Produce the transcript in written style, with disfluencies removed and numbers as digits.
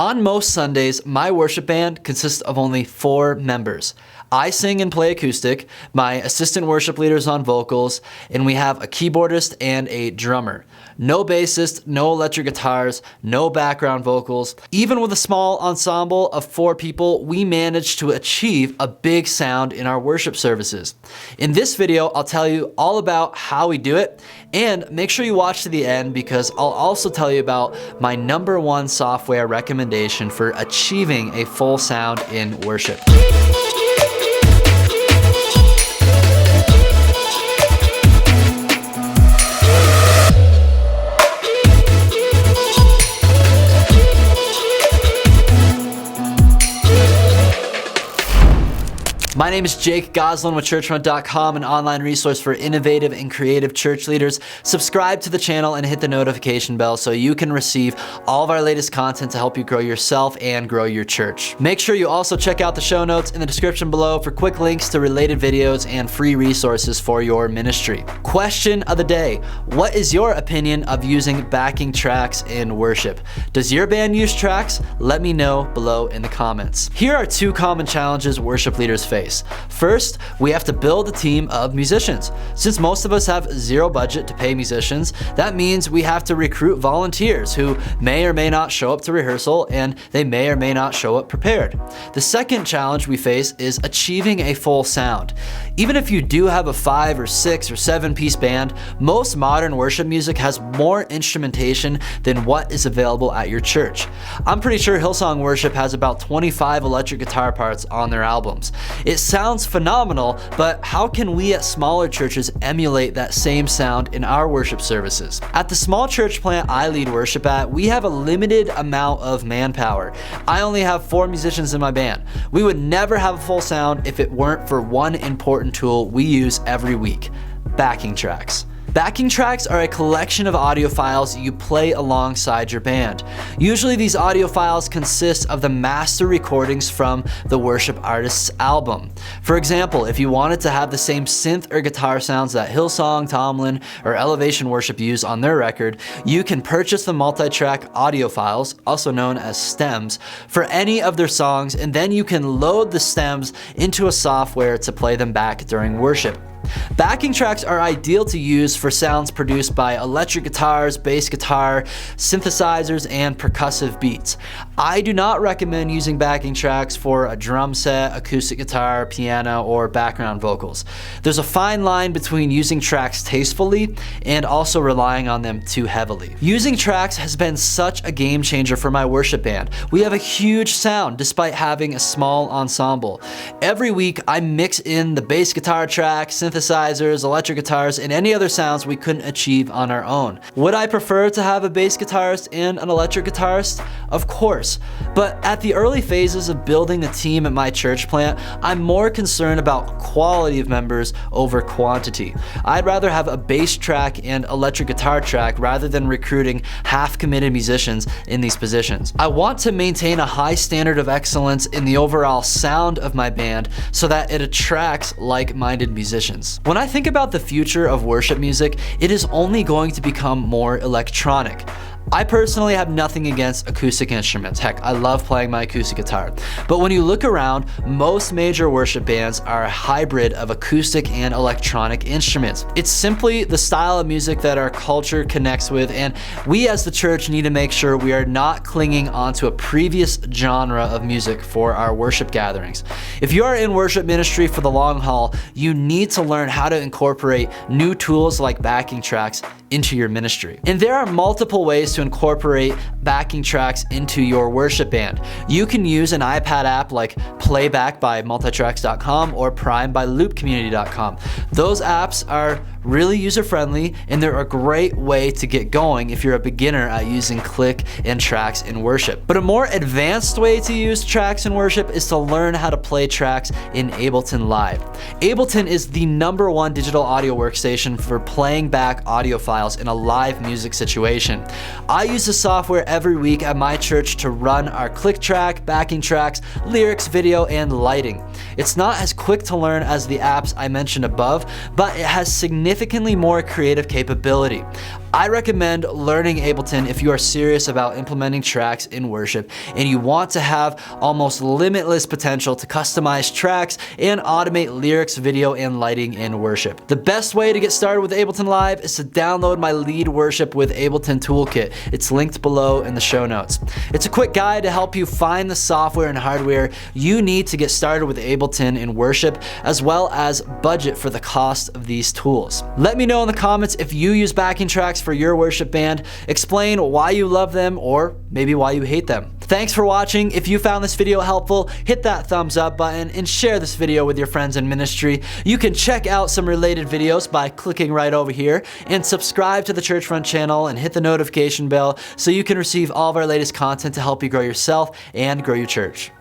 On most Sundays, my worship band consists of only 4 members. I sing and play acoustic, my assistant worship leader is on vocals, and we have a keyboardist and a drummer. No bassist, no electric guitars, no background vocals. Even with a small ensemble of 4 people, we managed to achieve a big sound in our worship services. In this video, I'll tell you all about how we do it, and make sure you watch to the end because I'll also tell you about my #1 software recommendation for achieving a full sound in worship. My name is Jake Goslin with churchfront.com, an online resource for innovative and creative church leaders. Subscribe to the channel and hit the notification bell so you can receive all of our latest content to help you grow yourself and grow your church. Make sure you also check out the show notes in the description below for quick links to related videos and free resources for your ministry. Question of the day: what is your opinion of using backing tracks in worship? Does your band use tracks? Let me know below in the comments. Here are 2 common challenges worship leaders face. First, we have to build a team of musicians. Since most of us have 0 budget to pay musicians, that means we have to recruit volunteers who may or may not show up to rehearsal, and they may or may not show up prepared. The second challenge we face is achieving a full sound. Even if you do have a 5 or 6 or 7 piece band, most modern worship music has more instrumentation than what is available at your church. I'm pretty sure Hillsong Worship has about 25 electric guitar parts on their albums. It sounds phenomenal, but how can we at smaller churches emulate that same sound in our worship services? At the small church plant I lead worship at, we have a limited amount of manpower. I only have 4 musicians in my band. We would never have a full sound if it weren't for one important tool we use every week: backing tracks. Backing tracks are a collection of audio files you play alongside your band. Usually these audio files consist of the master recordings from the worship artist's album. For example, if you wanted to have the same synth or guitar sounds that Hillsong, Tomlin, or Elevation Worship use on their record, you can purchase the multi-track audio files, also known as stems, for any of their songs, and then you can load the stems into a software to play them back during worship. Backing tracks are ideal to use for sounds produced by electric guitars, bass guitar, synthesizers, and percussive beats. I do not recommend using backing tracks for a drum set, acoustic guitar, piano, or background vocals. There's a fine line between using tracks tastefully and also relying on them too heavily. Using tracks has been such a game changer for my worship band. We have a huge sound despite having a small ensemble. Every week I mix in the bass guitar track, synthesizers, electric guitars, and any other sounds we couldn't achieve on our own. Would I prefer to have a bass guitarist and an electric guitarist? Of course, but at the early phases of building the team at my church plant, I'm more concerned about quality of members over quantity. I'd rather have a bass track and electric guitar track rather than recruiting half-committed musicians in these positions. I want to maintain a high standard of excellence in the overall sound of my band so that it attracts like-minded musicians. When I think about the future of worship music, it is only going to become more electronic. I personally have nothing against acoustic instruments. Heck, I love playing my acoustic guitar. But when you look around, most major worship bands are a hybrid of acoustic and electronic instruments. It's simply the style of music that our culture connects with, and we as the church need to make sure we are not clinging onto a previous genre of music for our worship gatherings. If you are in worship ministry for the long haul, you need to learn how to incorporate new tools like backing tracks into your ministry. And there are multiple ways to incorporate backing tracks into your worship band. You can use an iPad app like Playback by multitracks.com or Prime by loopcommunity.com. Those apps are really user-friendly, and they're a great way to get going if you're a beginner at using click and tracks in worship. But a more advanced way to use tracks in worship is to learn how to play tracks in Ableton Live. Ableton is the #1 digital audio workstation for playing back audio files in a live music situation. I use the software every week at my church to run our click track, backing tracks, lyrics, video, and lighting. It's not as quick to learn as the apps I mentioned above, but it has significantly more creative capability. I recommend learning Ableton if you are serious about implementing tracks in worship and you want to have almost limitless potential to customize tracks and automate lyrics, video, and lighting in worship. The best way to get started with Ableton Live is to download my Lead Worship with Ableton toolkit. It's linked below in the show notes. It's a quick guide to help you find the software and hardware you need to get started with Ableton in worship, as well as budget for the cost of these tools. Let me know in the comments if you use backing tracks for your worship band. Explain why you love them or maybe why you hate them. Thanks for watching. If you found this video helpful, hit that thumbs up button and share this video with your friends in ministry. You can check out some related videos by clicking right over here, and subscribe to the Churchfront channel and hit the notification bell so you can receive all of our latest content to help you grow yourself and grow your church.